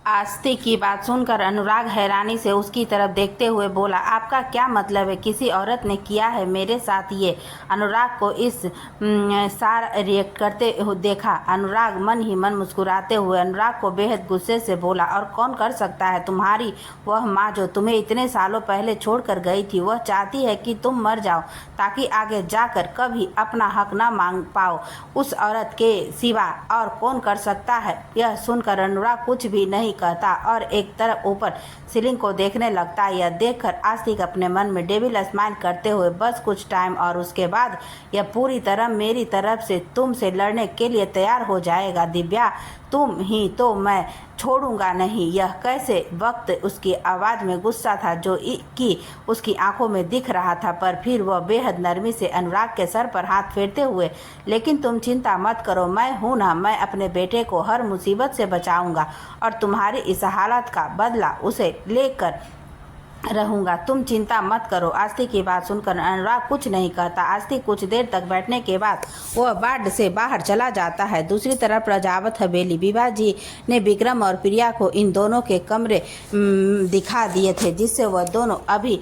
आस्ती की बात सुनकर अनुराग हैरानी से उसकी तरफ देखते हुए बोला, आपका क्या मतलब है? किसी औरत ने किया है मेरे साथ ये? अनुराग को इस सार रिएक्ट करते देखा। अनुराग मन ही मन मुस्कुराते हुए अनुराग को बेहद गुस्से से बोला, और कौन कर सकता है? तुम्हारी वह माँ जो तुम्हें इतने सालों पहले छोड़कर गई थी, वह चाहती है कि तुम मर जाओ ताकि आगे जाकर कभी अपना हक ना मांग पाओ। उस औरत के सिवा और कौन कर सकता है? यह सुनकर अनुराग कुछ भी नहीं कहता और एक तरफ ऊपर सीलिंग को देखने लगता। यह देखकर आस्तिक अपने मन में डेविल स्माइल करते हुए, बस कुछ टाइम और उसके बाद यह पूरी तरह मेरी तरफ से तुमसे लड़ने के लिए तैयार हो जाएगा। दिव्या, तुम ही तो मैं छोड़ूंगा नहीं। यह कैसे वक्त उसकी आवाज़ में गुस्सा था जो कि उसकी आंखों में दिख रहा था, पर फिर वह बेहद नरमी से अनुराग के सर पर हाथ फेरते हुए, लेकिन तुम चिंता मत करो, मैं हूं ना, मैं अपने बेटे को हर मुसीबत से बचाऊंगा और तुम्हारी इस हालत का बदला उसे लेकर रहूंगा। तुम चिंता मत करो। आस्ती की बात सुनकर अनुराग कुछ नहीं कहता। आस्ती कुछ देर तक बैठने के बाद वह वार्ड से बाहर चला जाता है। दूसरी तरफ प्रजावत हवेली, विभा जी ने विक्रम और प्रिया को इन दोनों के कमरे दिखा दिए थे जिससे वह दोनों अभी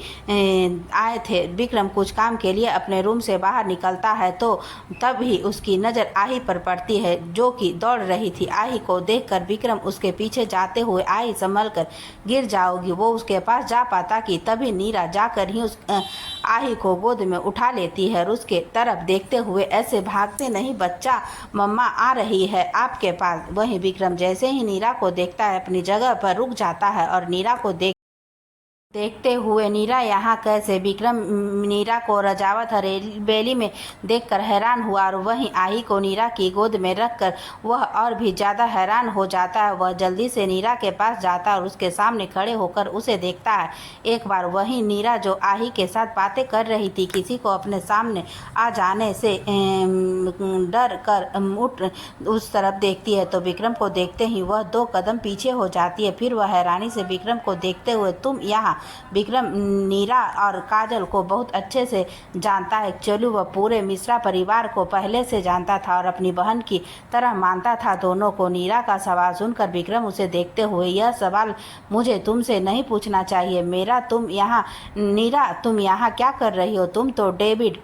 आए थे। विक्रम कुछ काम के लिए अपने रूम से बाहर निकलता है तो तभी उसकी नज़र आही पर पड़ती है जो कि दौड़ रही थी। आही को देखकर विक्रम उसके पीछे जाते हुए, आही संभल कर, गिर जाओगी, वो उसके पास जा पाता कि तभी नीरा जाकर ही उस आही को गोद में उठा लेती है और उसके तरफ देखते हुए, ऐसे भागते नहीं बच्चा, मम्मा आ रही है आपके पास। वहीं विक्रम जैसे ही नीरा को देखता है अपनी जगह पर रुक जाता है और नीरा को देखते हुए, नीरा यहाँ कैसे? विक्रम नीरा को रजावत हवेली में देखकर हैरान हुआ और वहीं आही को नीरा की गोद में रखकर वह और भी ज़्यादा हैरान हो जाता है। वह जल्दी से नीरा के पास जाता है और उसके सामने खड़े होकर उसे देखता है। एक बार वहीं नीरा जो आही के साथ बातें कर रही थी, किसी को अपने सामने आ जाने से डर कर उठ उस तरफ देखती है तो विक्रम को देखते ही वह 2 कदम पीछे हो जाती है। फिर वह हैरानी से विक्रम को देखते हुए, तुम यहाँ? विक्रम नीरा और काजल को बहुत अच्छे से जानता है। एक्चुअली वह पूरे मिश्रा परिवार को पहले से जानता था और अपनी बहन की तरह मानता था दोनों को। नीरा का सवाल सुनकर विक्रम उसे देखते हुए, यह सवाल मुझे तुमसे नहीं पूछना चाहिए मेरा, तुम यहाँ नीरा, तुम यहाँ क्या कर रही हो? तुम तो डेविड।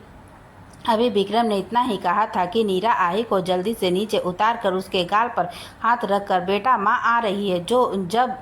अभी विक्रम ने इतना ही कहा था कि नीरा आही को जल्दी से नीचे उतार कर उसके गाल पर हाथ रखकर, बेटा माँ आ रही है, जो जब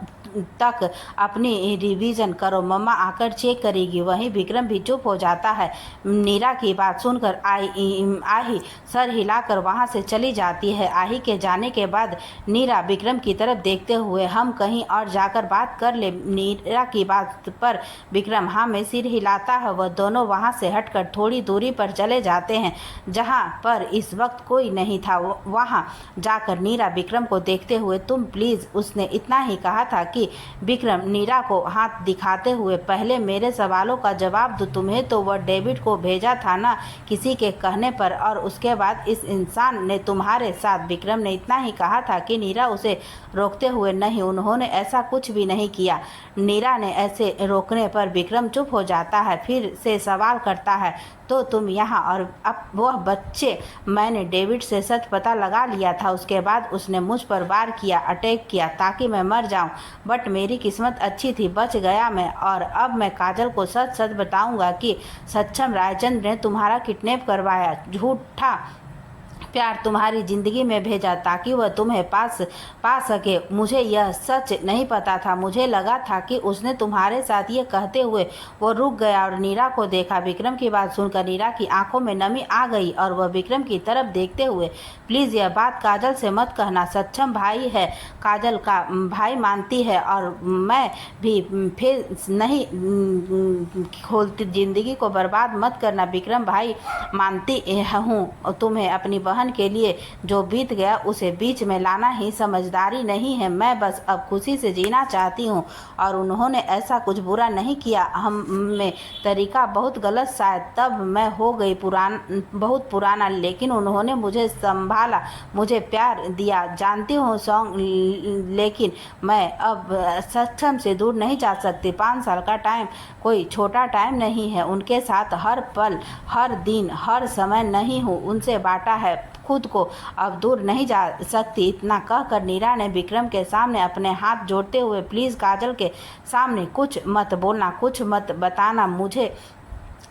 तक अपनी रिवीजन करो, मम्मा आकर चेक करेगी। वहीं विक्रम भी चुप हो जाता है। नीरा की बात सुनकर आही सर हिलाकर वहां से चली जाती है। आही के जाने के बाद नीरा विक्रम की तरफ देखते हुए, हम कहीं और जाकर बात कर ले। नीरा की बात पर विक्रम हाँ में सिर हिलाता है। वह दोनों वहां से हटकर थोड़ी दूरी पर चले जाते हैं जहां पर इस वक्त कोई नहीं था। वहां जाकर नीरा विक्रम को देखते हुए, तुम प्लीज़, उसने इतना ही कहा था कि विक्रम नीरा को हाथ दिखाते हुए, पहले मेरे सवालों का जवाब दो, तुम्हें तो वह डेविड को भेजा था ना किसी के कहने पर, और उसके बाद इस इंसान ने तुम्हारे साथ। विक्रम ने इतना ही कहा था कि नीरा उसे रोकते हुए, नहीं, उन्होंने ऐसा कुछ भी नहीं किया। नीरा ने ऐसे रोकने पर विक्रम चुप हो जाता है। फिर से सवाल करता है, तो तुम यहाँ और अब वह बच्चे? मैंने डेविड से सच पता लगा लिया था, उसके बाद उसने मुझ पर वार किया, अटैक किया ताकि मैं मर जाऊं, बट मेरी किस्मत अच्छी थी, बच गया मैं। और अब मैं काजल को सच सच बताऊंगा कि सक्षम रायचंद्र ने तुम्हारा किडनैप करवाया, झूठा प्यार तुम्हारी ज़िंदगी में भेजा ताकि वह तुम्हें पा सके। मुझे यह सच नहीं पता था, मुझे लगा था कि उसने तुम्हारे साथ ये कहते हुए वो रुक गया और नीरा को देखा। विक्रम की बात सुनकर नीरा की आंखों में नमी आ गई और वह विक्रम की तरफ देखते हुए, प्लीज़ यह बात काजल से मत कहना, सक्षम भाई है, काजल का भाई मानती है और मैं भी, फिर नहीं खोलती, ज़िंदगी को बर्बाद मत करना। विक्रम भाई, मानती हूँ तुम्हें, अपनी बहन के लिए जो बीत गया उसे बीच में लाना ही समझदारी नहीं है। मैं बस अब खुशी से जीना चाहती हूँ और उन्होंने ऐसा कुछ बुरा नहीं किया। हम में तरीका बहुत गलत शायद, तब मैं हो गई बहुत पुराना, लेकिन उन्होंने मुझे संभाला, मुझे प्यार दिया, जानती हूँ सॉन्ग, लेकिन मैं अब सक्षम से दूर नहीं जा सकती। 5 साल का टाइम कोई छोटा टाइम नहीं है। उनके साथ हर पल, हर दिन, हर समय नहीं हूँ, उनसे बांटा है खुद को अब दूर नहीं जा सकती। इतना कहकर नीरा ने विक्रम के सामने अपने हाथ जोड़ते हुए, प्लीज़ काजल के सामने कुछ मत बोलना, कुछ मत बताना मुझे,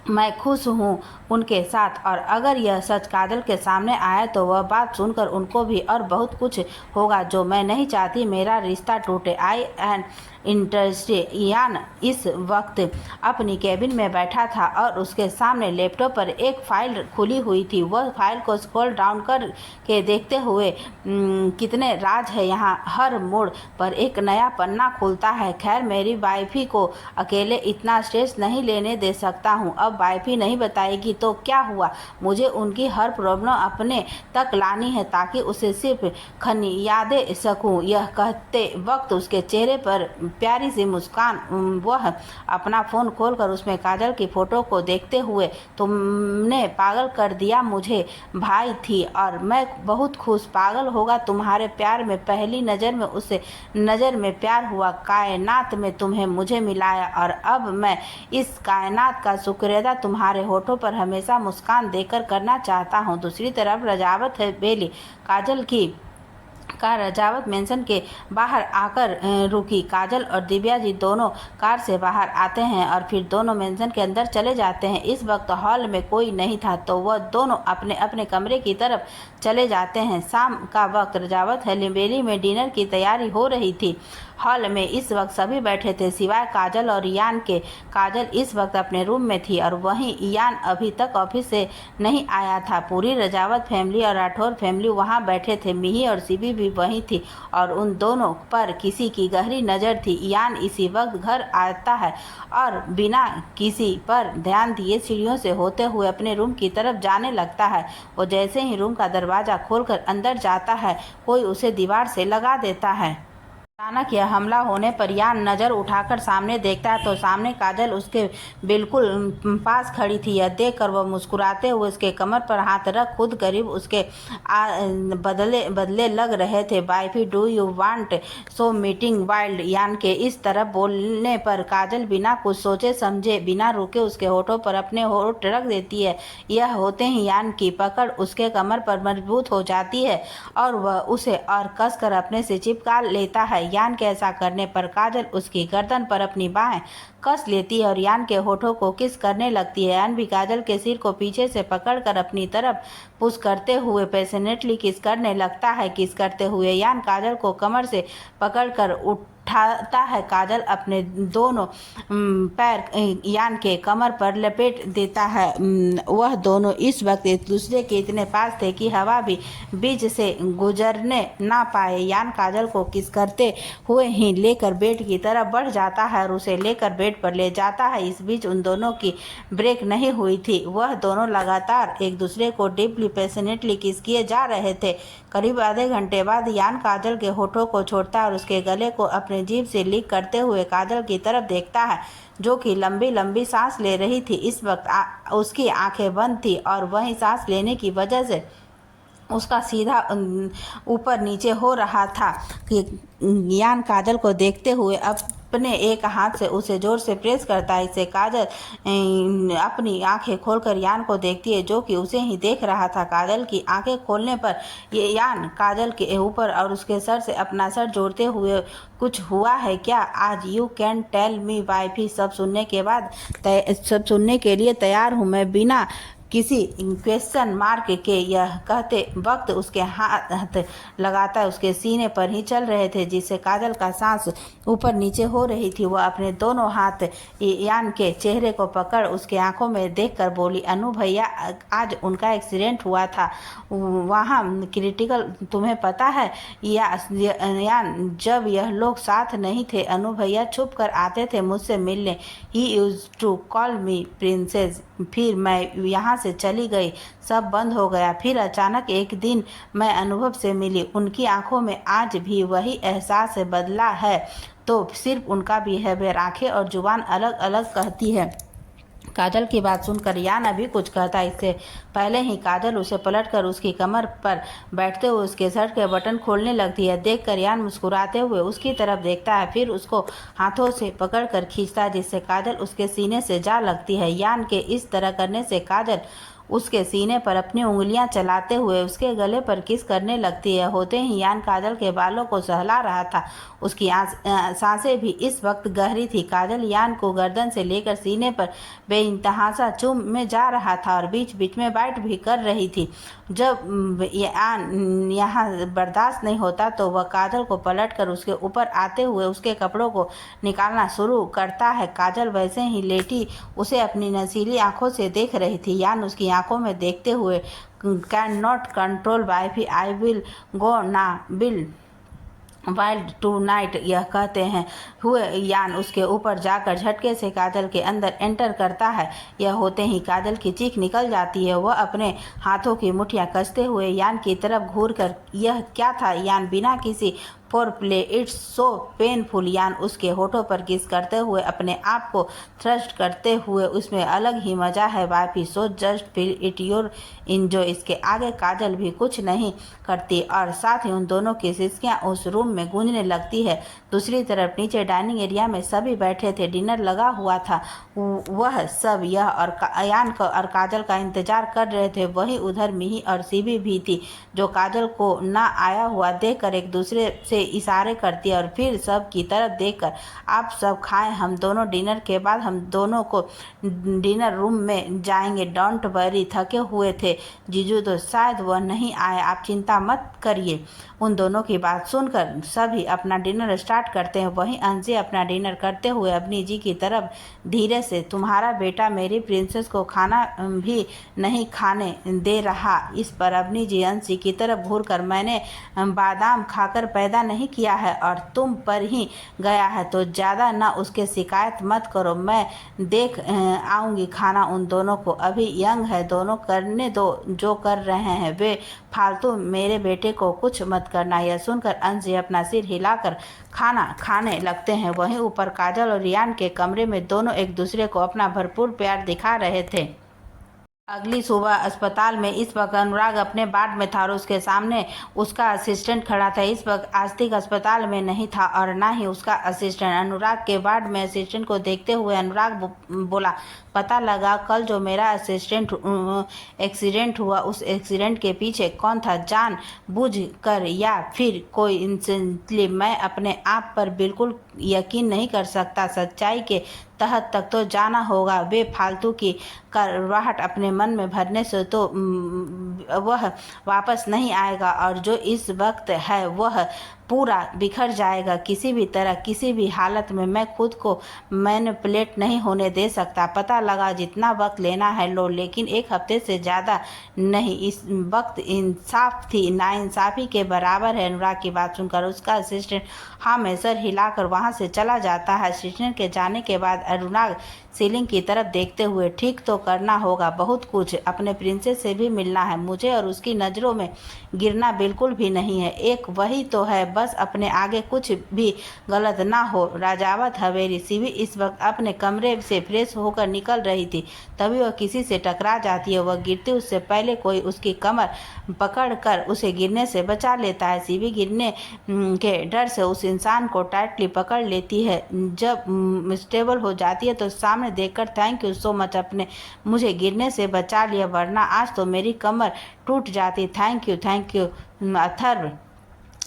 मैं खुश हूँ उनके साथ, और अगर यह सच काजल के सामने आया तो वह बात सुनकर उनको भी और बहुत कुछ होगा जो मैं नहीं चाहती मेरा रिश्ता टूटे। I an interested. यान इस वक्त अपनी केबिन में बैठा था और उसके सामने लैपटॉप पर एक फाइल खुली हुई थी। वह फाइल को स्क्रॉल डाउन कर के देखते हुए, कितने राज है यहाँ, हर मोड़ पर एक नया पन्ना खुलता है। खैर, मेरी वाइफी को अकेले इतना स्ट्रेस नहीं लेने दे सकता हूँ। अब वाइफी नहीं बताएगी तो क्या हुआ, मुझे उनकी हर प्रॉब्लम अपने तक लानी है ताकि उसे सिर्फ खनिया दे सकूँ। यह कहते वक्त उसके चेहरे पर प्यारी सी मुस्कान, वह अपना फ़ोन खोलकर उसमें काजल की फ़ोटो को देखते हुए, तुमने पागल कर दिया मुझे भाई थी और मैं बहुत खुश। पागल होगा तुम्हारे प्यार में, पहली नज़र में उसे नज़र में प्यार हुआ, कायनात में तुम्हें मुझे मिलाया और अब मैं इस कायनात का शुक्रिया तुम्हारे होठों पर हमेशा मुस्कान देकर करना चाहता हूँ। दूसरी तरफ रजावत है बेली काजल की कार रजावत मेंशन के बाहर आकर रुकी। काजल और दिव्या जी दोनों कार से बाहर आते हैं और फिर दोनों मेंशन के अंदर चले जाते हैं। इस वक्त हॉल में कोई नहीं था तो वह दोनों अपने अपने कमरे की तरफ चले जाते हैं। शाम का वक्त रजावत हवेली में डिनर की तैयारी हो रही थी। हॉल में इस वक्त सभी बैठे थे सिवाय काजल और यान के। काजल इस वक्त अपने रूम में थी और वहीं यान अभी तक ऑफिस से नहीं आया था। पूरी रजावत फैमिली और राठौर फैमिली वहां बैठे थे। मिही और सीबी भी वहीं थी और उन दोनों पर किसी की गहरी नज़र थी। यान इसी वक्त घर आता है और बिना किसी पर ध्यान दिए सीढ़ियों से होते हुए अपने रूम की तरफ जाने लगता है। वो जैसे ही रूम का दरवाज़ा खोलकर अंदर जाता है, कोई उसे दीवार से लगा देता है। अचानक यह हमला होने पर यान नज़र उठाकर सामने देखता है तो सामने काजल उसके बिल्कुल पास खड़ी थी। यह देखकर वह मुस्कुराते हुए उसके कमर पर हाथ रख खुद करीब उसके बदले लग रहे थे। Wifey, do you want so meeting wild. यान के इस तरफ बोलने पर काजल बिना कुछ सोचे समझे, बिना रुके उसके होठों पर अपने होठ रख देती है। यह होते ही यान की पकड़ उसके कमर पर मजबूत हो जाती है और वह उसे और कसकर अपने से चिपका लेता है। यान के ऐसा करने पर काजल उसकी गर्दन पर अपनी बाहें कस लेती है और यान के होठों को किस करने लगती है। यान भी काजल के सिर को पीछे से पकड़कर अपनी तरफ पुश करते हुए पैशनेटली किस करने लगता है। किस करते हुए यान काजल को कमर से पकड़कर उठाता है। काजल अपने दोनों पैर यान के कमर पर लपेट देता है। वह दोनों इस वक्त एक दूसरे के इतने पास थे कि हवा भी बीच से गुजरने ना पाए। यान काजल को किस करते हुए ही लेकर बेड की तरफ बढ़ जाता है और उसे लेकर बेड पर ले जाता है। इस बीच उन दोनों की ब्रेक नहीं हुई थी। वह दोनों लगातार एक दूसरे को डीपली पैशनेटली किस किए जा रहे थे। करीब आधे घंटे बाद यान काजल के होठों को छोड़ता है और उसके गले को अपने जीभ से लीक करते हुए काजल की तरफ देखता है जो कि लंबी लंबी सांस ले रही थी। इस वक्त उसकी आंखें बंद थी और वहीं सांस लेने की वजह से उसका सीधा ऊपर नीचे हो रहा था कि यान काजल को देखते हुए अपने एक हाथ से उसे जोर से प्रेस करता है। इसे काजल अपनी आंखें खोलकर यान को देखती है जो कि उसे ही देख रहा था। काजल की आंखें खोलने पर ये यान काजल के ऊपर और उसके सर से अपना सर जोड़ते हुए, कुछ हुआ है क्या आज, you can tell me wifey. सब सुनने के लिए तैयार हूँ मैं। बिना किसी क्वेश्चन मार्क के यह कहते वक्त उसके हाथ लगातार उसके सीने पर ही चल रहे थे जिससे काजल का सांस ऊपर नीचे हो रही थी। वह अपने दोनों हाथ यान के चेहरे को पकड़ उसके आंखों में देखकर बोली, अनु भैया आज उनका एक्सीडेंट हुआ था वहाँ क्रिटिकल, तुम्हें पता है। यान जब यह लोग साथ नहीं थे अनु भैया छुप कर आते थे मुझसे मिलने। He used to call me princess. फिर मैं यहाँ से चली गई, सब बंद हो गया। फिर अचानक एक दिन मैं अनुभव से मिली। उनकी आंखों में आज भी वही एहसास बदला है तो सिर्फ उनका बिहेवियर, आंखें और जुबान अलग अलग कहती है। काजल की बात सुनकर यान अभी कुछ कहता इससे पहले ही काजल उसे पलटकर उसकी कमर पर बैठते हुए उसके शर्ट के बटन खोलने लगती है। देखकर यान मुस्कुराते हुए उसकी तरफ देखता है, फिर उसको हाथों से पकड़कर खींचता है जिससे काजल उसके सीने से जा लगती है। यान के इस तरह करने से काजल उसके सीने पर अपनी उंगलियां चलाते हुए उसके गले पर किस करने लगती है। होते ही यान काजल के बालों को सहला रहा था। उसकी सांसें भी इस वक्त गहरी थी। काजल यान को गर्दन से लेकर सीने पर बेइंतहासा चूमे जा रहा था और बीच बीच में बाइट भी कर रही थी। जब यान यहाँ बर्दाश्त नहीं होता तो वह काजल को पलटकर उसके ऊपर आते हुए उसके कपड़ों को निकालना शुरू करता है। काजल वैसे ही लेटी उसे अपनी नशीली आंखों से देख रही थी। यान उसकी आंखों में देखते हुए, can not control wife, I will go ना बिल वाइल्ड टू नाइट, यह कहते हैं हुए यान उसके ऊपर जाकर झटके से काजल के अंदर एंटर करता है। यह होते ही काजल की चीख निकल जाती है। वह अपने हाथों की मुठ्ठियां कसते हुए यान की तरफ घूरकर, यह क्या था यान, बिना किसी for play, it's so painful, यान उसके होठों पर किस करते हुए अपने आप को थ्रस्ट करते हुए, उसमें अलग ही मजा है wifey, so just feel it your enjoy. इसके आगे काजल भी कुछ नहीं करती और साथ ही उन दोनों की सिसकियां उस रूम में गूंजने लगती है। दूसरी तरफ नीचे डाइनिंग एरिया में सभी बैठे थे, डिनर लगा हुआ था। वह सब यह और यान और काजल का इंतजार कर रहे थे। वहीं उधर मिही और सीबी भी थी, जो काजल को ना आया हुआ देखकर एक दूसरे से इशारे करती और फिर सब की तरफ देखकर, आप सब खाएं, हम दोनों डिनर के बाद हम दोनों को डिनर रूम में जाएंगे, डोंट वरी। थके हुए थे जीजू तो शायद वह नहीं आए, आप चिंता मत करिए। उन दोनों की बात सुनकर सभी अपना डिनर स्टार्ट करते हैं। वहीं अंशी अपना डिनर करते हुए अपनी जी की तरफ धीरे से, तुम्हारा बेटा मेरी प्रिंसेस को खाना भी नहीं खाने दे रहा। इस पर अपनी जी अंशी की तरफ घूरकर, मैंने बादाम खाकर पैदा नहीं किया है और तुम पर ही गया है, तो ज़्यादा ना उसके शिकायत मत करो। मैं देख आऊँगी खाना उन दोनों को, अभी यंग है दोनों, करने दो जो कर रहे हैं, वे फालतू मेरे बेटे को कुछ मत करना। यह सुनकर अंशी अपना सिर हिलाकर खाना खाने लगते हैं। वहीं ऊपर काजल और रियान के कमरे में दोनों एक दूसरे को अपना भरपूर प्यार दिखा रहे थे। अगली सुबह अस्पताल में इस वक्त अनुराग अपने वार्ड में था और उसके सामने उसका असिस्टेंट खड़ा था। इस वक्त आस्तिक अस्पताल में नहीं था और ना ही उसका असिस्टेंट। अनुराग के वार्ड में असिस्टेंट को देखते हुए अनुराग बोला, पता लगा कल जो मेरा असिस्टेंट एक्सीडेंट हुआ, उस एक्सीडेंट के पीछे कौन था, जान बूझ कर या फिर कोई इंसिडेंटली? मैं अपने आप पर बिल्कुल यकीन नहीं कर सकता। सच्चाई के तहत तक तो जाना होगा। बेफालतू की करवाहट अपने मन में भरने से तो वह वापस नहीं आएगा और जो इस वक्त है वह पूरा बिखर जाएगा। किसी भी तरह किसी भी हालत में मैं खुद को मैनिपुलेट नहीं होने दे सकता। पता लगा जितना वक्त लेना है लो, लेकिन एक हफ्ते से ज़्यादा नहीं। इस वक्त इंसाफ थी नाइंसाफ़ी के बराबर है। अनुराग की बात सुनकर उसका असिस्टेंट हाँ में सर हिलाकर वहाँ से चला जाता है। असिस्टेंट के जाने के बाद अनुराग सीलिंग की तरफ देखते हुए, ठीक तो करना होगा बहुत कुछ, अपने प्रिंसेस से भी मिलना है मुझे और उसकी नज़रों में गिरना बिल्कुल भी नहीं है। एक वही तो है, बस अपने आगे कुछ भी गलत ना हो। राजावत हवेली। सीवी इस वक्त अपने कमरे से फ्रेश होकर निकल रही थी, तभी वह किसी से टकरा जाती है। वह गिरती उससे पहले कोई उसकी कमर पकड़कर उसे गिरने से बचा लेता है। सीवी गिरने के डर से उस इंसान को टाइटली पकड़ लेती है। जब स्टेबल हो जाती है तो सामने देखकर, थैंक यू सो मच, अपने मुझे गिरने से बचा लिया, वरना आज तो मेरी कमर टूट जाती। Thank you Atharva.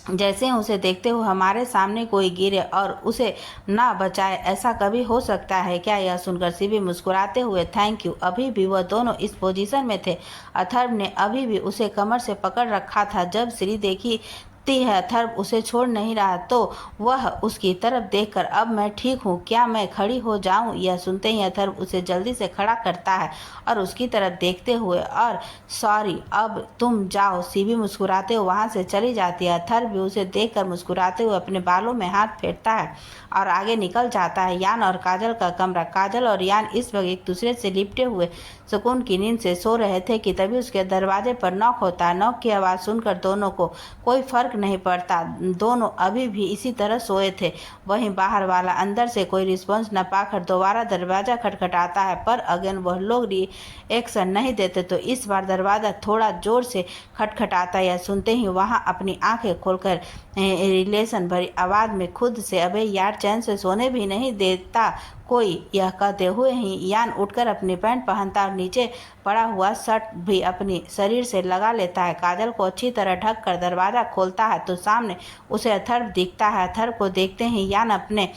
जैसे ही उसे देखते हुए हमारे सामने कोई गिरे और उसे ना बचाए, ऐसा कभी हो सकता है क्या? यह सुनकर सीबी मुस्कुराते हुए, थैंक यू। अभी भी वह दोनों इस पोजीशन में थे। अथर्व ने अभी भी उसे कमर से पकड़ रखा था। जब श्री देखी है अथर्व उसे छोड़ नहीं रहा तो वह उसकी तरफ देखकर, अब मैं ठीक हूँ, क्या मैं खड़ी हो जाऊँ? यह सुनते ही अथर्व उसे जल्दी से खड़ा करता है और उसकी तरफ देखते हुए, और सॉरी अब तुम जाओ। सीबी मुस्कुराते हुए वहाँ से चली जाती है। अथर्व भी उसे देखकर मुस्कुराते हुए अपने बालों में हाथ फेरता है और आगे निकल जाता है। यान और काजल का कमरा। काजल और यान इस वक्त एक दूसरे से लिपटे हुए सुकून की नींद से सो रहे थे कि तभी उसके दरवाजे पर नॉक होता है। नॉक की आवाज़ सुनकर दोनों को कोई फर्क नहीं पड़ता। दोनों अभी भी इसी तरह सोए थे। वहीं बाहर वाला अंदर से कोई रिस्पॉन्स न पाकर दोबारा दरवाज़ा खटखटाता है, पर अगेन वह लोग रिएक्शन नहीं देते। तो इस बार दरवाज़ा थोड़ा जोर से खटखटाता। या सुनते ही वहाँ अपनी आंखें खोलकर रिलेशन भरी आवाज़ में खुद से, अबे यार चैन से सोने भी नहीं देता कोई। यह कहते हुए ही यान उठकर अपनी पैंट पहनता और नीचे पड़ा हुआ शर्ट भी अपनी शरीर से लगा लेता है। काजल को अच्छी तरह ढक कर दरवाज़ा खोलता है तो सामने उसे अथर्व दिखता है। अथर्व को देखते ही यान अपने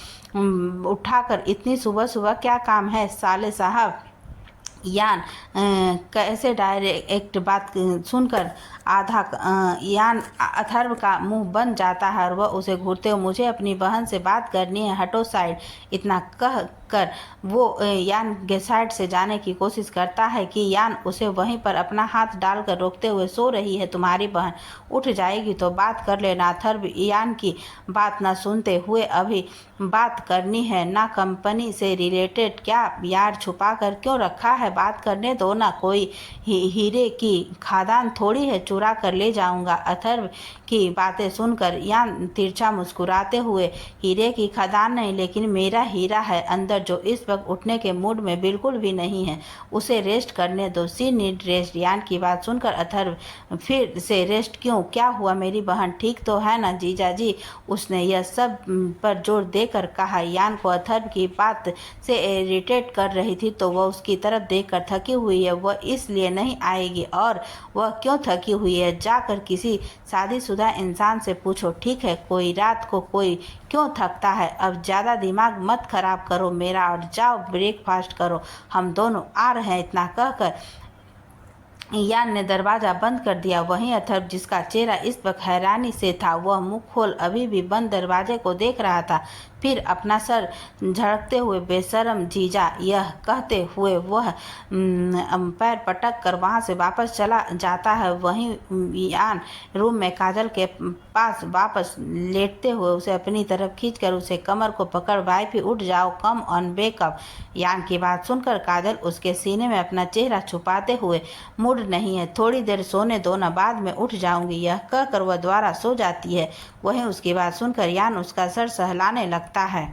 उठाकर, इतनी सुबह सुबह क्या काम है साले साहब। यान कैसे डायरेक्ट बात सुनकर यान अथर्व का मुंह बन जाता है और वह उसे घूरते हुए, मुझे अपनी बहन से बात करनी है, हटो साइड। इतना कह कर वो यान के साइड से जाने की कोशिश करता है कि यान उसे वहीं पर अपना हाथ डालकर रोकते हुए, सो रही है तुम्हारी बहन, उठ जाएगी तो बात कर लेना। अथर्व यान की बात न सुनते हुए, अभी बात करनी है ना कंपनी से रिलेटेड, क्या यार छुपा कर क्यों रखा है, बात करने दो ना, कोई हीरे की खादान थोड़ी है चुरा कर ले जाऊंगा। अथर्व की बातें सुनकर यान तिरछा मुस्कुराते हुए, हीरे की खदान नहीं लेकिन मेरा हीरा है अंदर, जो इस वक्त उठने के मूड में बिल्कुल भी नहीं है, उसे रेस्ट करने दो, सी नीड रेस्ट। यान की बात सुनकर अथर्व फिर से, रेस्ट क्यों, क्या हुआ, मेरी बहन ठीक तो है ना जीजा जी। उसने यह सब पर जोर देकर कहा। यान को अथर्व की बात से इरिटेट कर रही थी तो वह उसकी तरफ देखकर, थकी हुई है वह इसलिए नहीं आएगी, और वह क्यों थकी हुई है, जाकर किसी शादीशुदा इंसान से पूछो, ठीक है, कोई रात को कोई क्यों थकता है। अब ज़्यादा दिमाग मत खराब करो मेरा और जाओ ब्रेकफास्ट करो, हम दोनों आ रहे हैं। इतना कहकर यान ने दरवाज़ा बंद कर दिया। वहीं अथर्व, जिसका चेहरा इस वक्त हैरानी से था, वह मुंह खोल अभी भी बंद दरवाजे को देख रहा था। फिर अपना सर झड़कते हुए, बेशरम जीजा, यह कहते हुए वह पैर पटक कर वहाँ से वापस चला जाता है। वहीं यान रूम में काजल के पास वापस लेटते हुए उसे अपनी तरफ खींचकर उसे कमर को पकड़, वाइफ उठ जाओ, कम ऑन बेकअप। यान की बात सुनकर काजल उसके सीने में अपना चेहरा छुपाते हुए, मूड नहीं है, थोड़ी देर सोने दो ना, बाद में उठ जाऊंगी, यह कहकर वह दोबारा सो जाती है। वहीं उसकी बात सुनकर यान उसका सर सहलाने लगता है।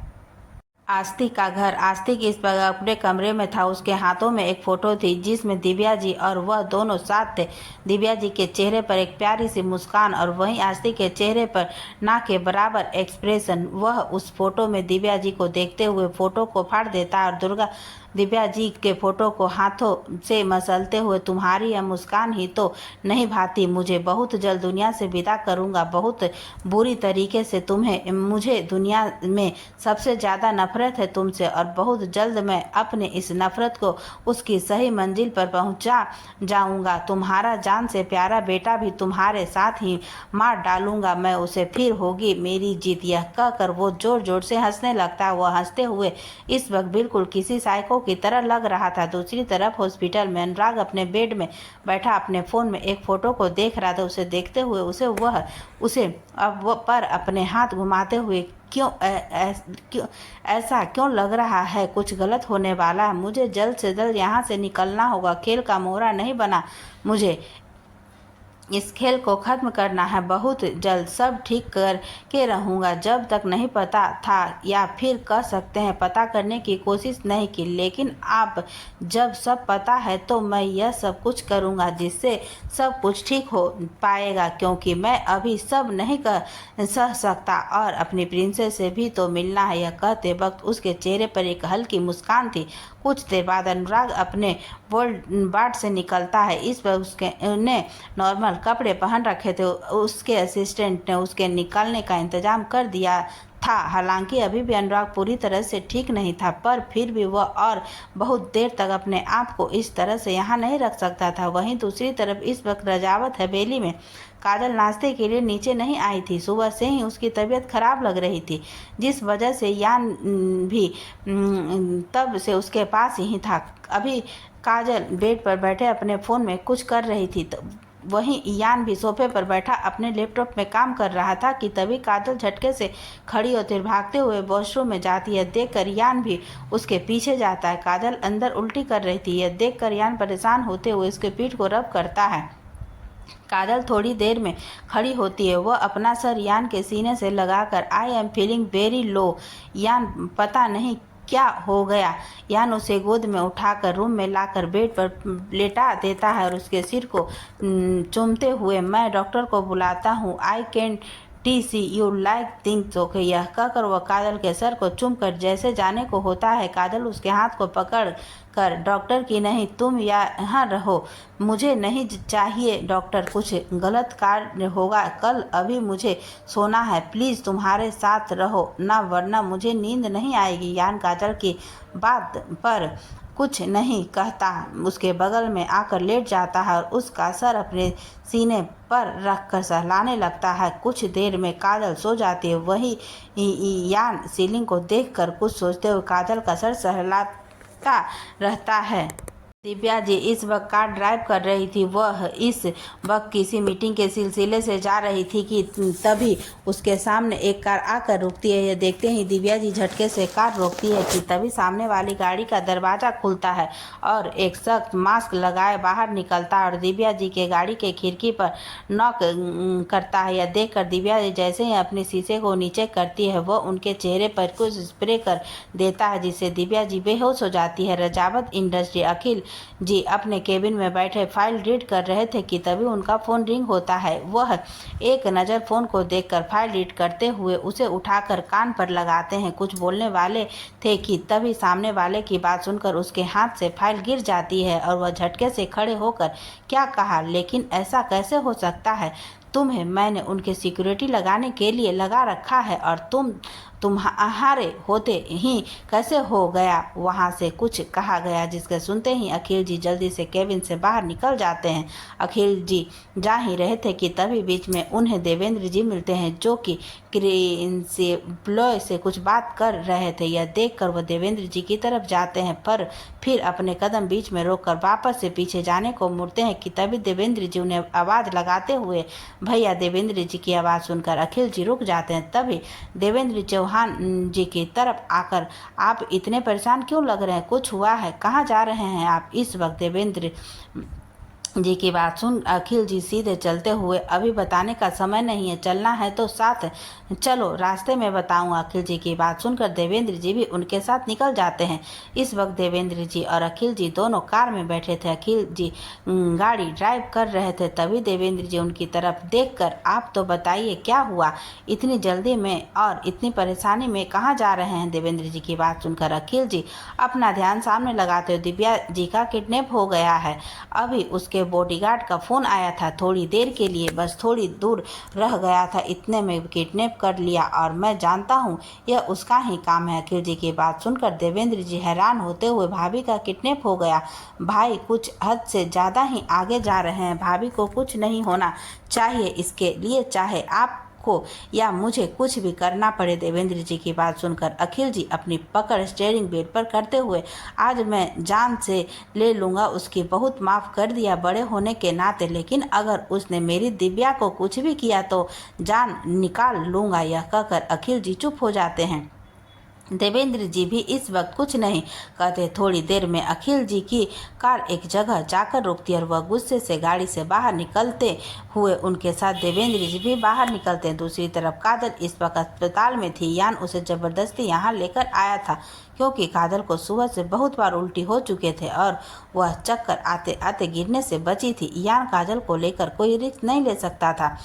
आस्तिक का घर। आस्तिक इस पर अपने कमरे में था। उसके हाथों में एक फ़ोटो थी जिसमें दिव्या जी और वह दोनों साथ थे। दिव्या जी के चेहरे पर एक प्यारी सी मुस्कान और वहीं आस्तिक के चेहरे पर ना के बराबर एक्सप्रेशन। वह उस फोटो में दिव्या जी को देखते हुए फ़ोटो को फाड़ देता है और दिव्या जी के फोटो को हाथों से मसलते हुए, तुम्हारी यह मुस्कान ही तो नहीं भाती, मुझे बहुत जल्द दुनिया से विदा करूंगा, बहुत बुरी तरीके से तुम्हें, मुझे दुनिया में सबसे ज़्यादा नफरत है तुमसे और बहुत जल्द मैं अपने इस नफरत को उसकी सही मंजिल पर पहुंचा जाऊंगा। तुम्हारा जान से प्यारा बेटा भी तुम्हारे साथ ही मार डालूंगा मैं उसे, फिर होगी मेरी जीत। यह कहकर वो जोर जोर से हंसने लगता। वह हंसते हुए इस वक्त बिल्कुल किसी साइको की तरह लग रहा था। दूसरी तरफ हॉस्पिटल में अनुराग अपने बेड में बैठा अपने फ़ोन में एक फ़ोटो को देख रहा था। उसे देखते हुए उसे अब वह पर अपने हाथ घुमाते हुए, क्यों ऐसा क्यों लग रहा है, कुछ गलत होने वाला है, मुझे जल्द से जल्द यहाँ से निकलना होगा, खेल का मोहरा नहीं बना, मुझे इस खेल को ख़त्म करना है, बहुत जल्द सब ठीक कर के रहूँगा। जब तक नहीं पता था, या फिर कह सकते हैं पता करने की कोशिश नहीं की, लेकिन अब जब सब पता है तो मैं यह सब कुछ करूँगा जिससे सब कुछ ठीक हो पाएगा, क्योंकि मैं अभी सब नहीं कर सह सकता और अपनी प्रिंसेस से भी तो मिलना है। यह कहते वक्त उसके चेहरे पर एक हल्की मुस्कान थी। कुछ देर बाद अनुराग अपने वार्ड से निकलता है। इस पर उसने नॉर्मल कपड़े पहन रखे थे। उसके असिस्टेंट ने उसके निकलने का इंतजाम कर दिया था। हालांकि अभी भी अनुराग पूरी तरह से ठीक नहीं था, पर फिर भी वह और बहुत देर तक अपने आप को इस तरह से यहाँ नहीं रख सकता था। वहीं दूसरी तरफ इस वक्त रजावत हवेली में काजल नाश्ते के लिए नीचे नहीं आई थी। सुबह से ही उसकी तबीयत खराब लग रही थी, जिस वजह से यान भी तब से उसके पास ही था। अभी काजल बेड पर बैठे अपने फ़ोन में कुछ कर रही थी, तो वहीं यान भी सोफे पर बैठा अपने लैपटॉप में काम कर रहा था कि तभी काजल झटके से खड़ी होती भागते हुए वॉशरूम में जाती है। देखकर यान भी उसके पीछे जाता है। काजल अंदर उल्टी कर रही थी। यह देखकर यान परेशान होते हुए उसके पीठ को रब करता है। काजल थोड़ी देर में खड़ी होती है। वह अपना सर यान के सीने से लगाकर I am feeling very low. यान पता नहीं क्या हो गया। यान उसे गोद में उठाकर रूम में लाकर बेड पर लेटा देता है और उसके सिर को चूमते हुए मैं डॉक्टर को बुलाता हूँ। I can't see you like things okay. यह कहकर वह काजल के सर को चूमकर जैसे जाने को होता है, काजल उसके हाथ को पकड़ कर डॉक्टर की नहीं, तुम यहाँ रहो, मुझे नहीं चाहिए डॉक्टर, कुछ गलत कार्य होगा कल, अभी मुझे सोना है, प्लीज़ तुम्हारे साथ रहो ना वरना मुझे नींद नहीं आएगी। यान काजल की बात पर कुछ नहीं कहता, उसके बगल में आकर लेट जाता है और उसका सर अपने सीने पर रखकर सहलाने लगता है। कुछ देर में काजल सो जाती है। वही यान सीलिंग को देखकर कुछ सोचते हुए काजल का सर सहलाता रहता है। दिव्या जी इस वक्त कार ड्राइव कर रही थी। वह इस वक्त किसी मीटिंग के सिलसिले से जा रही थी कि तभी उसके सामने एक कार आकर रुकती है। यह देखते ही दिव्या जी झटके से कार रोकती है कि तभी सामने वाली गाड़ी का दरवाज़ा खुलता है और एक शख्स मास्क लगाए बाहर निकलता है और दिव्या जी के गाड़ी के खिड़की पर नॉक करता है। यह देखकर दिव्या जी जैसे ही अपने शीशे को नीचे करती है वह उनके चेहरे पर कुछ स्प्रे कर देता है जिससे दिव्या जी बेहोश हो जाती है। रजावत इंडस्ट्री अखिल जी अपने केबिन में बैठे फाइल रीड कर रहे थे कि तभी उनका फ़ोन रिंग होता है। वह एक नज़र फ़ोन को देखकर फाइल रीड करते हुए उसे उठाकर कान पर लगाते हैं। कुछ बोलने वाले थे कि तभी सामने वाले की बात सुनकर उसके हाथ से फाइल गिर जाती है और वह झटके से खड़े होकर क्या कहा, लेकिन ऐसा कैसे हो सकता है, तुम्हें मैंने उनके सिक्योरिटी लगाने के लिए लगा रखा है और तुम्हारे होते ही कैसे हो गया। वहाँ से कुछ कहा गया जिसके सुनते ही अखिल जी जल्दी से केबिन से बाहर निकल जाते हैं। अखिल जी जा ही रहे थे कि तभी बीच में उन्हें देवेंद्र जी मिलते हैं जो कि प्रिंसिपल से कुछ बात कर रहे थे। यह देखकर वह देवेंद्र जी की तरफ जाते हैं पर फिर अपने कदम बीच में रोककर वापस से पीछे जाने को मुड़ते हैं कि तभी देवेंद्र जी उन्हें आवाज़ लगाते हुए भैया। देवेंद्र जी की आवाज़ सुनकर अखिल जी रुक जाते हैं। तभी देवेंद्र चौहान जी की तरफ आकर आप इतने परेशान क्यों लग रहे हैं, कुछ हुआ है, कहाँ जा रहे हैं आप। इस वक्त देवेंद्र जी की बात सुन अखिल जी सीधे चलते हुए अभी बताने का समय नहीं है, चलना है तो साथ चलो, रास्ते में बताऊंगा। अखिल जी की बात सुनकर देवेंद्र जी भी उनके साथ निकल जाते हैं। इस वक्त देवेंद्र जी और अखिल जी दोनों कार में बैठे थे। अखिल जी गाड़ी ड्राइव कर रहे थे। तभी देवेंद्र जी उनकी तरफ देखकर आप तो बताइए क्या हुआ, इतनी जल्दी में और इतनी परेशानी में कहाँ जा रहे हैं। देवेंद्र जी की बात सुनकर अखिल जी अपना ध्यान सामने लगाते हुए दिव्या जी का किडनैप हो गया है, अभी उसके बॉडीगार्ड का फ़ोन आया था, थोड़ी देर के लिए बस थोड़ी दूर रह गया था, इतने में किडनैप कर लिया और मैं जानता हूँ यह उसका ही काम है। अखिल जी की बात सुनकर देवेंद्र जी हैरान होते हुए भाभी का किडनैप हो गया, भाई कुछ हद से ज़्यादा ही आगे जा रहे हैं, भाभी को कुछ नहीं होना चाहिए, इसके लिए चाहे आप को या मुझे कुछ भी करना पड़े। देवेंद्र जी की बात सुनकर अखिल जी अपनी पकड़ स्टीयरिंग बेड पर करते हुए आज मैं जान से ले लूँगा, उसकी बहुत माफ़ कर दिया बड़े होने के नाते, लेकिन अगर उसने मेरी दिव्या को कुछ भी किया तो जान निकाल लूँगा। यह कहकर अखिल जी चुप हो जाते हैं। देवेंद्र जी भी इस वक्त कुछ नहीं कहते। थोड़ी देर में अखिल जी की कार एक जगह जाकर रुकती है और वह गुस्से से गाड़ी से बाहर निकलते हुए उनके साथ देवेंद्र जी भी बाहर निकलते हैं। दूसरी तरफ काजल इस वक्त अस्पताल में थी। यान उसे ज़बरदस्ती यहाँ लेकर आया था क्योंकि काजल को सुबह से बहुत बार उल्टी हो चुके थे और वह चक्कर आते आते गिरने से बची थी। यान काजल को लेकर कोई रिस्क नहीं ले सकता था,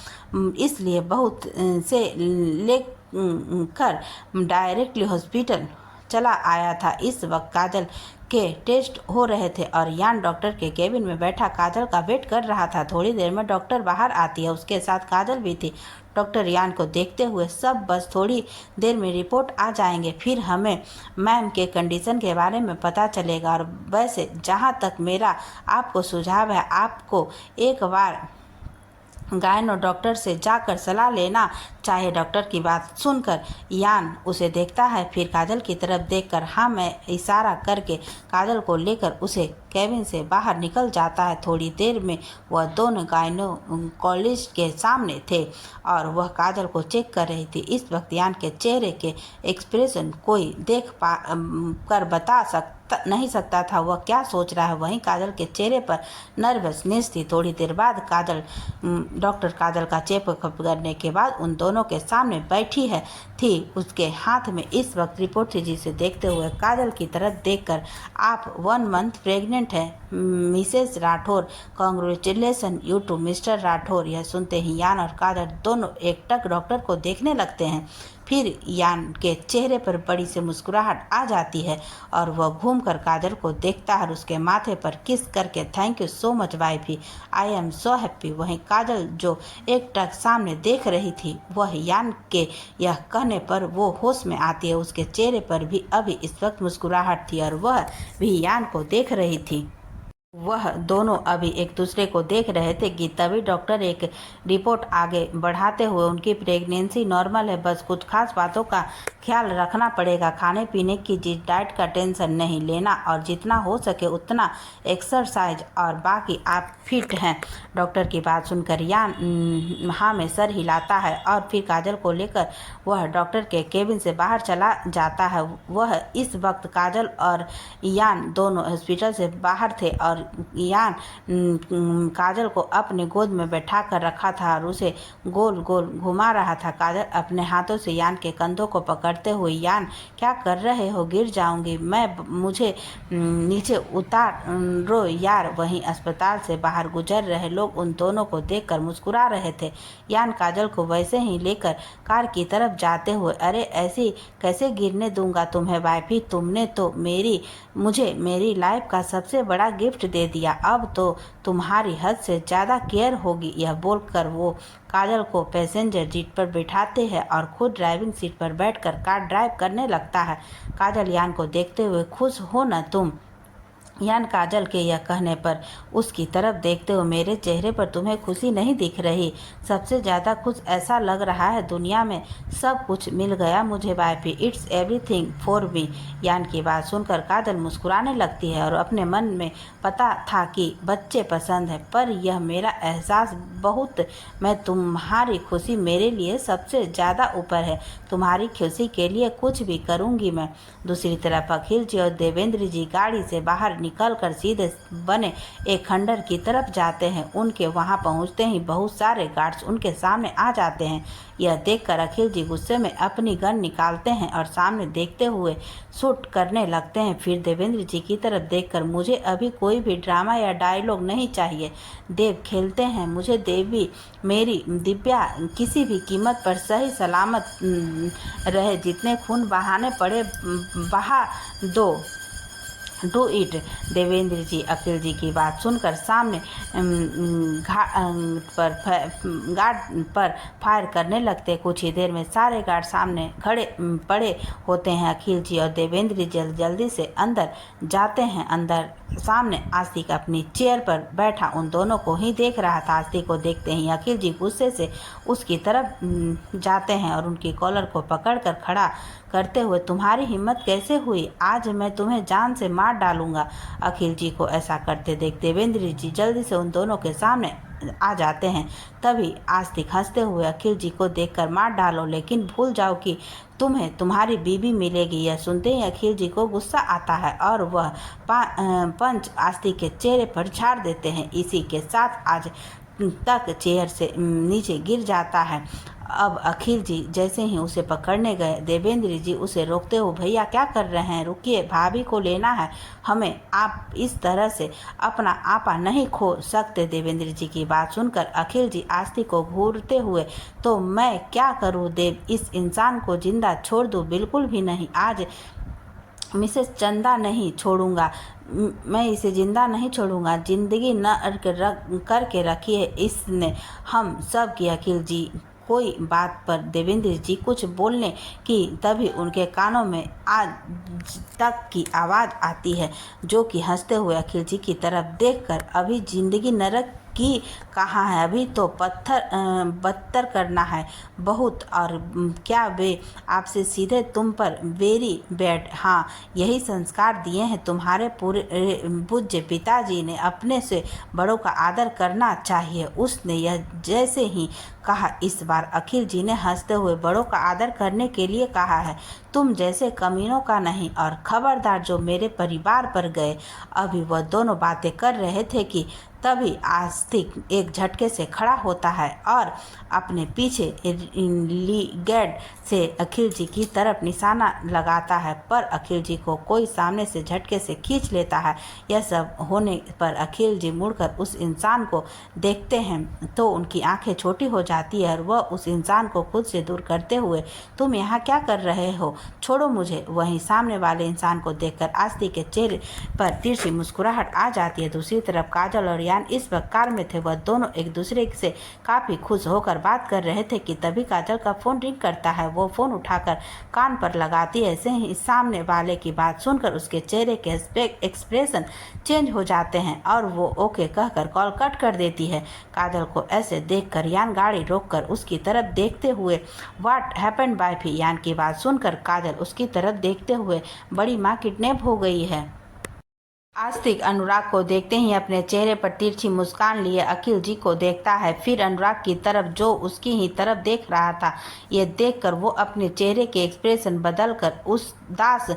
इसलिए बहुत से ले कर डायरेक्टली हॉस्पिटल चला आया था। इस वक्त काजल के टेस्ट हो रहे थे और यान डॉक्टर के केबिन में बैठा काजल का वेट कर रहा था। थोड़ी देर में डॉक्टर बाहर आती है, उसके साथ काजल भी थी। डॉक्टर यान को देखते हुए सब बस थोड़ी देर में रिपोर्ट आ जाएंगे, फिर हमें मैम के कंडीशन के बारे में पता चलेगा और वैसे जहाँ तक मेरा आपको सुझाव है, आपको एक बार गायनो डॉक्टर से जाकर सलाह लेना चाहिए। डॉक्टर की बात सुनकर यान उसे देखता है, फिर काजल की तरफ देखकर हाँ मैं इशारा करके काजल को लेकर उसे केबिन से बाहर निकल जाता है। थोड़ी देर में वह दोनों गायनोकोलॉजिस्ट के सामने थे और वह काजल को चेक कर रही थी। इस वक्त यान के चेहरे के एक्सप्रेशन कोई देख कर बता सकता नहीं सकता था वह क्या सोच रहा है। वहीं काजल के चेहरे पर नर्वसनेस थी। थोड़ी देर बाद डॉक्टर काजल का चेकअप करने के बाद उन दोनों के सामने बैठी थी। उसके हाथ में इस वक्त रिपोर्ट थी, जिसे देखते हुए काजल की तरफ देखकर, आप 1 मंथ प्रेग्नेंट है Mrs Rathore, congratulation you to Mr Rathore. यह सुनते ही यान और काजल दोनों एकटक डॉक्टर को देखने लगते हैं। फिर यान के चेहरे पर बड़ी सी मुस्कुराहट आ जाती है और वह घूमकर काजल को देखता है और उसके माथे पर किस करके thank you so much wifey, I am so happy. वहीं काजल जो एकटक सामने देख रही थी, वह यान के यह कहने पर वो होश में आती है। उसके चेहरे पर भी अभी इस वक्त मुस्कुराहट थी और वह भी यान को देख रही थी। वह दोनों अभी एक दूसरे को देख रहे थे कि तभी डॉक्टर एक रिपोर्ट आगे बढ़ाते हुए, उनकी प्रेगनेंसी नॉर्मल है, बस कुछ खास बातों का ख्याल रखना पड़ेगा, खाने पीने की डाइट का टेंशन नहीं लेना और जितना हो सके उतना एक्सरसाइज, और बाकी आप फिट हैं। डॉक्टर की बात सुनकर यान हाँ में सर हिलाता है और फिर काजल को लेकर वह डॉक्टर के केबिन से बाहर चला जाता है। वह इस वक्त काजल और यान दोनों हॉस्पिटल से बाहर थे और यान काजल को अपने गोद में बैठा कर रखा था और उसे गोल गोल घुमा रहा था। काजल अपने हाथों से यान के कंधों को पकड़ते हुए, यान क्या कर रहे हो, गिर जाऊंगी मैं, मुझे नीचे उतारो यार। वहीं अस्पताल से बाहर गुजर रहे लोग उन दोनों को देखकर मुस्कुरा रहे थे। यान काजल को वैसे ही लेकर कार की तरफ जाते हुए, अरे ऐसी कैसे गिरने दूंगा तुम्हें वाइफी, तुमने तो मुझे मेरी लाइफ का सबसे बड़ा गिफ्ट दे दिया, अब तो तुम्हारी हद से ज़्यादा केयर होगी। यह बोलकर वो काजल को पैसेंजर सीट पर बैठाते हैं और खुद ड्राइविंग सीट पर बैठकर कार ड्राइव करने लगता है। काजल यान को देखते हुए, खुश हो न तुम? यान काजल के यह कहने पर उसकी तरफ देखते हुए, मेरे चेहरे पर तुम्हें खुशी नहीं दिख रही, सबसे ज़्यादा खुश ऐसा लग रहा है दुनिया में सब कुछ मिल गया मुझे wifey, it's everything for me. यान की बात सुनकर काजल मुस्कुराने लगती है और अपने मन में पता था कि बच्चे पसंद है, पर यह मेरा एहसास बहुत, मैं तुम्हारी खुशी मेरे लिए सबसे ज़्यादा ऊपर है, तुम्हारी खुशी के लिए कुछ भी करूँगी मैं। दूसरी तरफ अखिल जी और देवेंद्र जी गाड़ी से बाहर निकलकर सीधे बने एक खंडर की तरफ जाते हैं। उनके वहां पहुंचते ही बहुत सारे गार्ड्स उनके सामने आ जाते हैं। यह देखकर अखिल जी गुस्से में अपनी गन निकालते हैं और सामने देखते हुए शूट करने लगते हैं। फिर देवेंद्र जी की तरफ देखकर, मुझे अभी कोई भी ड्रामा या डायलॉग नहीं चाहिए, देव खेलते हैं, मुझे देवी मेरी दिव्या किसी भी कीमत पर सही सलामत रहे, जितने खून बहाने पड़े बहा दो, डू इट। देवेंद्र जी अखिल जी की बात सुनकर सामने गार्ड पर फायर करने लगते। कुछ ही देर में सारे गार्ड सामने खड़े पड़े होते हैं। अखिल जी और देवेंद्र जी जल्दी से अंदर जाते हैं। अंदर सामने आस्तिक अपनी चेयर पर बैठा उन दोनों को ही देख रहा था। आस्तिक को देखते ही अखिल जी गुस्से से उसकी तरफ जाते हैं और उनकी कॉलर को पकड़कर खड़ा करते हुए, तुम्हारी हिम्मत कैसे हुई, आज मैं तुम्हें जान से मार डालूंगा। अखिल जी को ऐसा करते देख देवेंद्र जी जल्दी से उन दोनों के सामने आ जाते हैं। तभी आस्तिक हंसते हुए, अखिल जी को देखकर मार डालो, लेकिन भूल जाओ कि तुम्हें तुम्हारी बीबी मिलेगी। यह सुनते ही अखिल जी को गुस्सा आता है और वह पंच आस्तिक के चेहरे पर झाड़ देते हैं। इसी के साथ आज तक चेयर से नीचे गिर जाता है। अब अखिल जी जैसे ही उसे पकड़ने गए, देवेंद्र जी उसे रोकते हुए, भैया क्या कर रहे हैं, रुकिए, भाभी को लेना है हमें, आप इस तरह से अपना आपा नहीं खो सकते। देवेंद्र जी की बात सुनकर अखिल जी आस्तिक को घूरते हुए, तो मैं क्या करूं देव, इस इंसान को जिंदा छोड़ दूं, बिल्कुल भी नहीं, आज मिसेस चंदा नहीं छोड़ूंगा, मैं इसे जिंदा नहीं छोड़ूंगा, जिंदगी न करके रखी है इसने हम सब की। अखिल जी कोई बात पर देवेंद्र जी कुछ बोलने की तभी उनके कानों में आज तक की आवाज़ आती है, जो कि हंसते हुए अखिल जी की तरफ देखकर, अभी जिंदगी नरक की कहाँ है, अभी तो बदतर करना है बहुत। और क्या वे आपसे सीधे तुम पर वेरी बैड, हाँ यही संस्कार दिए हैं तुम्हारे पूरे पूज्य पिताजी ने। अपने से बड़ों का आदर करना चाहिए। उसने यह जैसे ही कहा, इस बार अखिल जी ने हंसते हुए बड़ों का आदर करने के लिए कहा है, तुम जैसे कमीनों का नहीं। और खबरदार जो मेरे परिवार पर गए। अभी वह दोनों बातें कर रहे थे कि तभी आस्तिक एक झटके से खड़ा होता है और अपने पीछे लीगेड से अखिल जी की तरफ निशाना लगाता है, पर अखिल जी को कोई सामने से झटके से खींच लेता है। यह सब होने पर अखिल जी मुड़कर उस इंसान को देखते हैं तो उनकी आंखें छोटी हो जाती है और वह उस इंसान को खुद से दूर करते हुए, तुम यहाँ क्या कर रहे हो, छोड़ो मुझे। वहीं सामने वाले इंसान को देखकर आस्तिक के चेहरे पर तिरछी मुस्कुराहट आ जाती है। दूसरी तरफ काजल और यान इस वक्त कार में थे। वह दोनों एक दूसरे से काफी खुश होकर बात कर रहे थे कि तभी काजल का फोन रिंग करता है। वो फोन उठाकर कान पर लगाती है। ऐसे ही सामने वाले की बात सुनकर उसके चेहरे के एक्सप्रेशन चेंज हो जाते हैं और वो ओके कहकर कॉल कट कर देती है। काजल को ऐसे देखकर यान गाड़ी रोककर उसकी तरफ देखते हुए, व्हाट हैपेंड वाइफी, यान की बात सुनकर काजल उसकी तरफ देखते हुए, बड़ी माँ किडनैप हो गई है। आस्तिक अनुराग को देखते ही अपने चेहरे पर तिरछी मुस्कान लिए अखिल जी को देखता है, फिर अनुराग की तरफ जो उसकी ही तरफ देख रहा था। ये देखकर वो अपने चेहरे के एक्सप्रेशन बदलकर उदास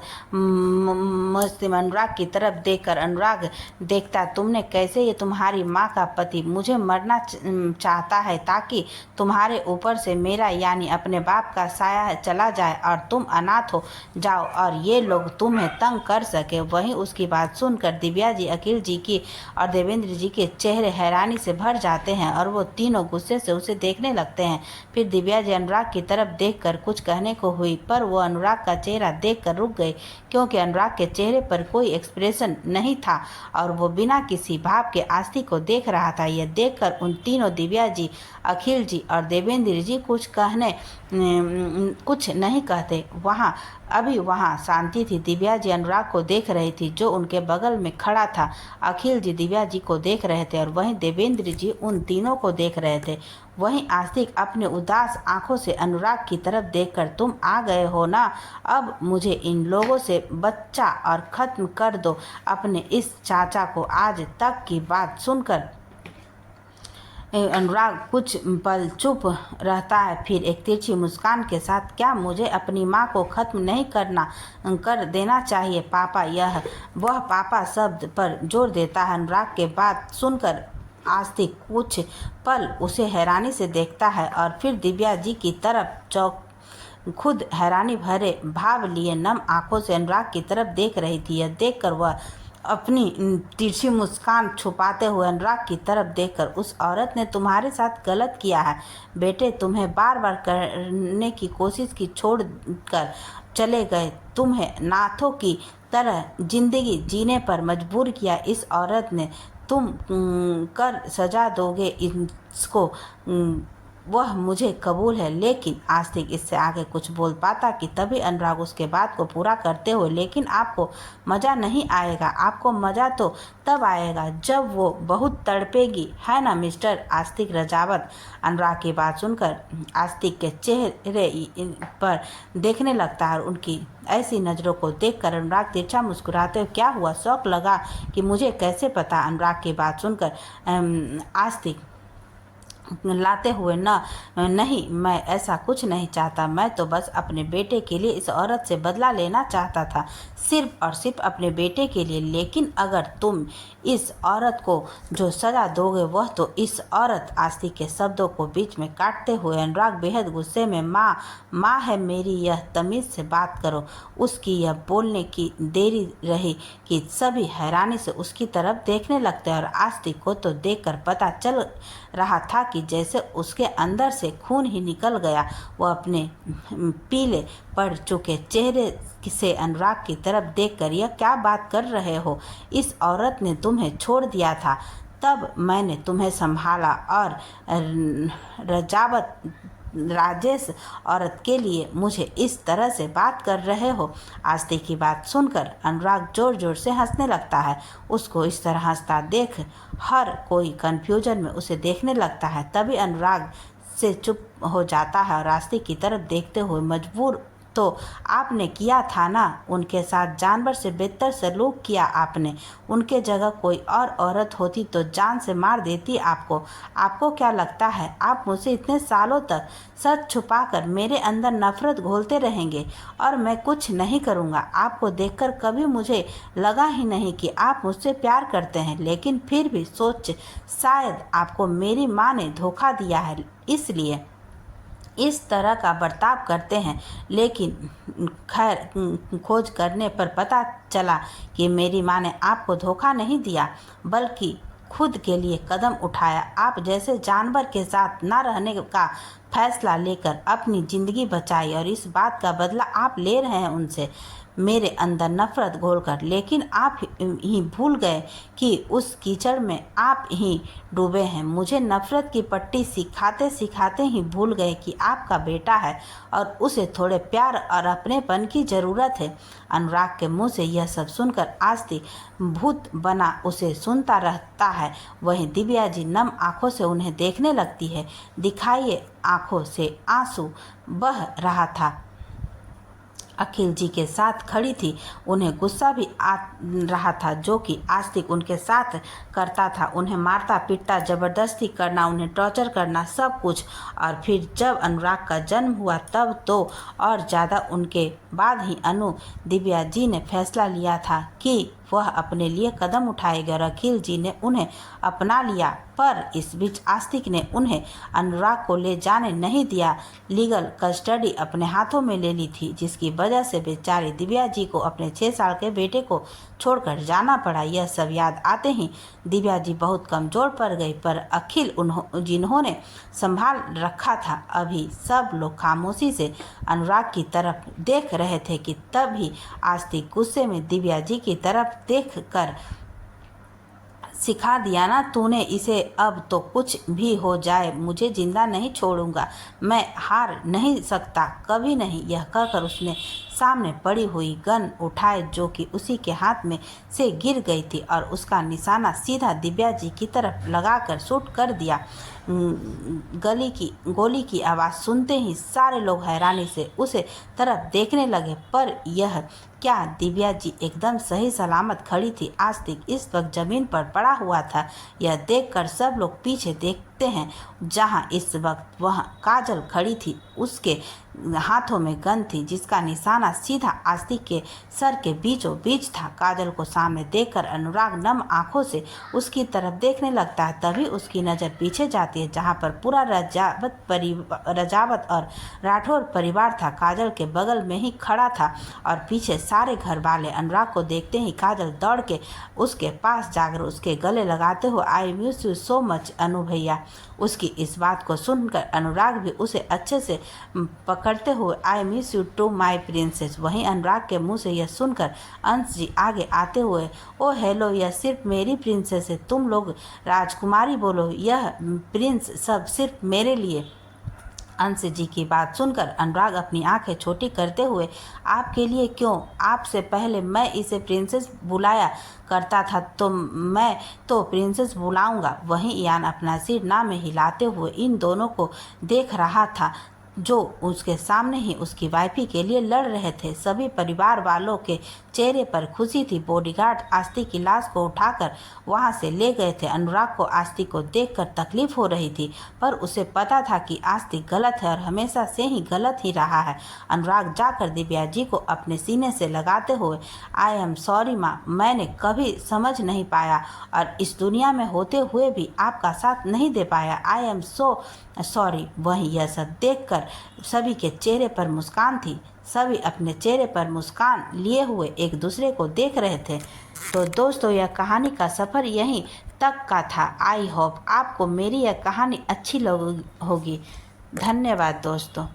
अनुराग की तरफ देखकर अनुराग देखता, तुमने कैसे, ये तुम्हारी माँ का पति मुझे मरना चाहता है ताकि तुम्हारे ऊपर से मेरा यानी अपने बाप का साया चला जाए और तुम अनाथ हो जाओ और ये लोग तुम्हें तंग कर सके। वहीं उसकी बात सुनकर दिव्या जी, अखिल जी की और देवेंद्र जी के चेहरे हैरानी से भर जाते हैं और वो तीनों गुस्से से उसे देखने लगते हैं। फिर दिव्या जी अनुराग की तरफ देखकर कुछ कहने को हुई, पर वो अनुराग का चेहरा देखकर रुक गई, क्योंकि अनुराग के चेहरे पर कोई एक्सप्रेशन नहीं था और वो बिना किसी भाव के आस्तिक को देख रहा था। यह देखकर उन तीनों, दिव्या जी, अखिल जी और देवेंद्र जी कुछ नहीं कहते। अभी वहाँ शांति थी। दिव्या जी अनुराग को देख रही थी जो उनके बगल में खड़ा था। अखिल जी दिव्या जी को देख रहे थे और वहीं देवेंद्र जी उन तीनों को देख रहे थे। वहीं आस्तिक अपने उदास आंखों से अनुराग की तरफ देखकर, तुम आ गए हो ना, अब मुझे इन लोगों से बच्चा और ख़त्म कर दो अपने इस चाचा को। आज तक की बात सुनकर अनुराग कुछ पल चुप रहता है, फिर एक तिरछी मुस्कान के साथ, क्या मुझे अपनी माँ को ख़त्म नहीं कर देना चाहिए पापा? वह पापा शब्द पर जोर देता है। अनुराग के बात सुनकर आस्तिक कुछ पल उसे हैरानी से देखता है और फिर दिव्या जी की तरफ खुद हैरानी भरे भाव लिए नम आंखों से अनुराग की तरफ देख रही थी। यह देखकर वह अपनी तिरछी मुस्कान छुपाते हुए अनुराग की तरफ देखकर, उस औरत ने तुम्हारे साथ गलत किया है बेटे, तुम्हें बार बार करने की कोशिश की, छोड़ कर चले गए, तुम्हें नाथों की तरह जिंदगी जीने पर मजबूर किया इस औरत ने, तुम कर सजा दोगे इसको, वह मुझे कबूल है। लेकिन आस्तिक इससे आगे कुछ बोल पाता कि तभी अनुराग उसके बात को पूरा करते हुए, लेकिन आपको मज़ा नहीं आएगा, आपको मज़ा तो तब आएगा जब वो बहुत तड़पेगी, है ना मिस्टर आस्तिक रजावत। अनुराग की बात सुनकर आस्तिक के चेहरे पर देखने लगता है और उनकी ऐसी नज़रों को देखकर अनुराग तिरछा मुस्कुराते हुए, क्या हुआ, शौक लगा कि मुझे कैसे पता? अनुराग की बात सुनकर आस्तिक लाते हुए, नहीं, मैं ऐसा कुछ नहीं चाहता, मैं तो बस अपने बेटे के लिए इस औरत से बदला लेना चाहता था, सिर्फ और सिर्फ अपने बेटे के लिए। लेकिन अगर तुम इस औरत को जो सज़ा दोगे वह तो इस औरत, आस्तिक के शब्दों को बीच में काटते हुए अनुराग बेहद गुस्से में, माँ है मेरी, यह तमीज़ से बात करो। उसकी यह बोलने की देरी रही कि सभी हैरानी से उसकी तरफ देखने लगते और आस्तिक को तो देखकर पता चल रहा था कि जैसे उसके अंदर से खून ही निकल गया। वह अपने पीले पड़ चुके चेहरे से अनुराग की तरफ देखकर, यह क्या बात कर रहे हो, इस औरत ने तुम्हें छोड़ दिया था, तब मैंने तुम्हें संभाला और रजावत राजेश औरत के लिए मुझे इस तरह से बात कर रहे हो। आस्ती की बात सुनकर अनुराग जोर जोर से हंसने लगता है। उसको इस तरह हंसता देख हर कोई कन्फ्यूजन में उसे देखने लगता है। तभी अनुराग से चुप हो जाता है और आस्ती की तरफ देखते हुए मजबूर तो आपने किया था ना, उनके साथ जानवर से बेहतर सलूक किया आपने। उनके जगह कोई और औरत होती तो जान से मार देती आपको। आपको क्या लगता है आप मुझसे इतने सालों तक सच छुपाकर मेरे अंदर नफरत घोलते रहेंगे और मैं कुछ नहीं करूँगा? आपको देखकर कभी मुझे लगा ही नहीं कि आप मुझसे प्यार करते हैं, लेकिन फिर भी सोच शायद आपको मेरी माँ ने धोखा दिया है, इसलिए इस तरह का बर्ताव करते हैं। लेकिन खैर खोज करने पर पता चला कि मेरी माँ ने आपको धोखा नहीं दिया, बल्कि खुद के लिए कदम उठाया। आप जैसे जानवर के साथ ना रहने का फैसला लेकर अपनी ज़िंदगी बचाई और इस बात का बदला आप ले रहे हैं उनसे, मेरे अंदर नफरत घोलकर। लेकिन आप ही भूल गए कि उस कीचड़ में आप ही डूबे हैं। मुझे नफरत की पट्टी सिखाते सिखाते ही भूल गए कि आपका बेटा है और उसे थोड़े प्यार और अपनेपन की ज़रूरत है। अनुराग के मुंह से यह सब सुनकर आस्ती भूत बना उसे सुनता रहता है। वहीं दिव्या जी नम आंखों से उन्हें देखने लगती है। दिखाइए आंखों से आंसू बह रहा था। अखिल जी के साथ खड़ी थी। उन्हें गुस्सा भी आ रहा था जो कि आस्तिक उनके साथ करता था। उन्हें मारता पीटता, ज़बरदस्ती करना, उन्हें टॉर्चर करना, सब कुछ। और फिर जब अनुराग का जन्म हुआ तब तो और ज़्यादा। उनके बाद ही अनु दिव्या जी ने फैसला लिया था कि वह अपने लिए कदम उठाएगा और अखिल जी ने उन्हें अपना लिया। पर इस बीच आस्तिक ने उन्हें अनुराग को ले जाने नहीं दिया। लीगल कस्टडी अपने हाथों में ले ली थी, जिसकी वजह से बेचारी दिव्या जी को अपने 6 साल के बेटे को छोड़कर जाना पड़ा। यह सब याद आते ही दिव्या जी बहुत कमज़ोर पड़ गई। पर अखिल जिन्होंने संभाल रखा था, अभी सब लोग खामोशी से अनुराग की तरफ देख रहे थे कि तभी आस्तिक गुस्से में दिव्या जी की तरफ देख कर, सिखा दिया ना तूने इसे, अब तो कुछ भी हो जाए मुझे जिंदा नहीं छोड़ूंगा, मैं हार नहीं सकता, कभी नहीं। यह कहकर उसने सामने पड़ी हुई गन उठाए जो कि उसी के हाथ में से गिर गई थी और उसका निशाना सीधा दिव्या जी की तरफ लगाकर शूट कर दिया। गोली की आवाज़ सुनते ही सारे लोग हैरानी से उसे तरफ देखने लगे। पर यह क्या, दिव्या जी एकदम सही सलामत खड़ी थी। आस्तिक इस वक्त जमीन पर पड़ा हुआ था। यह देखकर सब लोग पीछे देखते हैं जहां इस वक्त वह काजल खड़ी थी। उसके हाथों में गन थी जिसका निशाना सीधा आस्तिक के सर के बीचों बीच था। काजल को सामने देखकर अनुराग नम आंखों से उसकी तरफ देखने लगता है। तभी उसकी नज़र पीछे जाती है जहां पर पूरा रजावत और राठौर परिवार था। काजल के बगल में ही खड़ा था और पीछे सारे घर वाले। अनुराग को देखते ही काजल दौड़ के उसके पास जाकर उसके गले लगाते हुए I miss you so much Anu भैया। उसकी इस बात को सुनकर अनुराग भी उसे अच्छे से पकड़ते हुए I miss you too my princess. वहीं अनुराग के मुंह से यह सुनकर अंश जी आगे आते हुए, ओ हेलो, यह सिर्फ मेरी प्रिंसेस है, तुम लोग राजकुमारी बोलो, यह प्रिंस सब सिर्फ मेरे लिए। अंश जी की बात सुनकर अनुराग अपनी आंखें छोटी करते हुए, आपके लिए क्यों? आपसे पहले मैं इसे प्रिंसेस बुलाया करता था तो मैं तो प्रिंसेस बुलाऊंगा। वहीं यान अपना सिर ना में हिलाते हुए इन दोनों को देख रहा था जो उसके सामने ही उसकी वाइफी के लिए लड़ रहे थे। सभी परिवार वालों के चेहरे पर खुशी थी। बॉडीगार्ड आस्ती की लाश को उठाकर वहां से ले गए थे। अनुराग को आस्ती को देखकर तकलीफ हो रही थी, पर उसे पता था कि आस्ती गलत है और हमेशा से ही गलत ही रहा है। अनुराग जाकर दिव्या जी को अपने सीने से लगाते हुए, आई एम सॉरी माँ, मैंने कभी समझ नहीं पाया और इस दुनिया में होते हुए भी आपका साथ नहीं दे पाया। I am so sorry. वहीं यह सब देखकर सभी के चेहरे पर मुस्कान थी। सभी अपने चेहरे पर मुस्कान लिए हुए एक दूसरे को देख रहे थे। तो दोस्तों, यह कहानी का सफ़र यहीं तक का था। आई होप आपको मेरी यह कहानी अच्छी लगी होगी। धन्यवाद दोस्तों।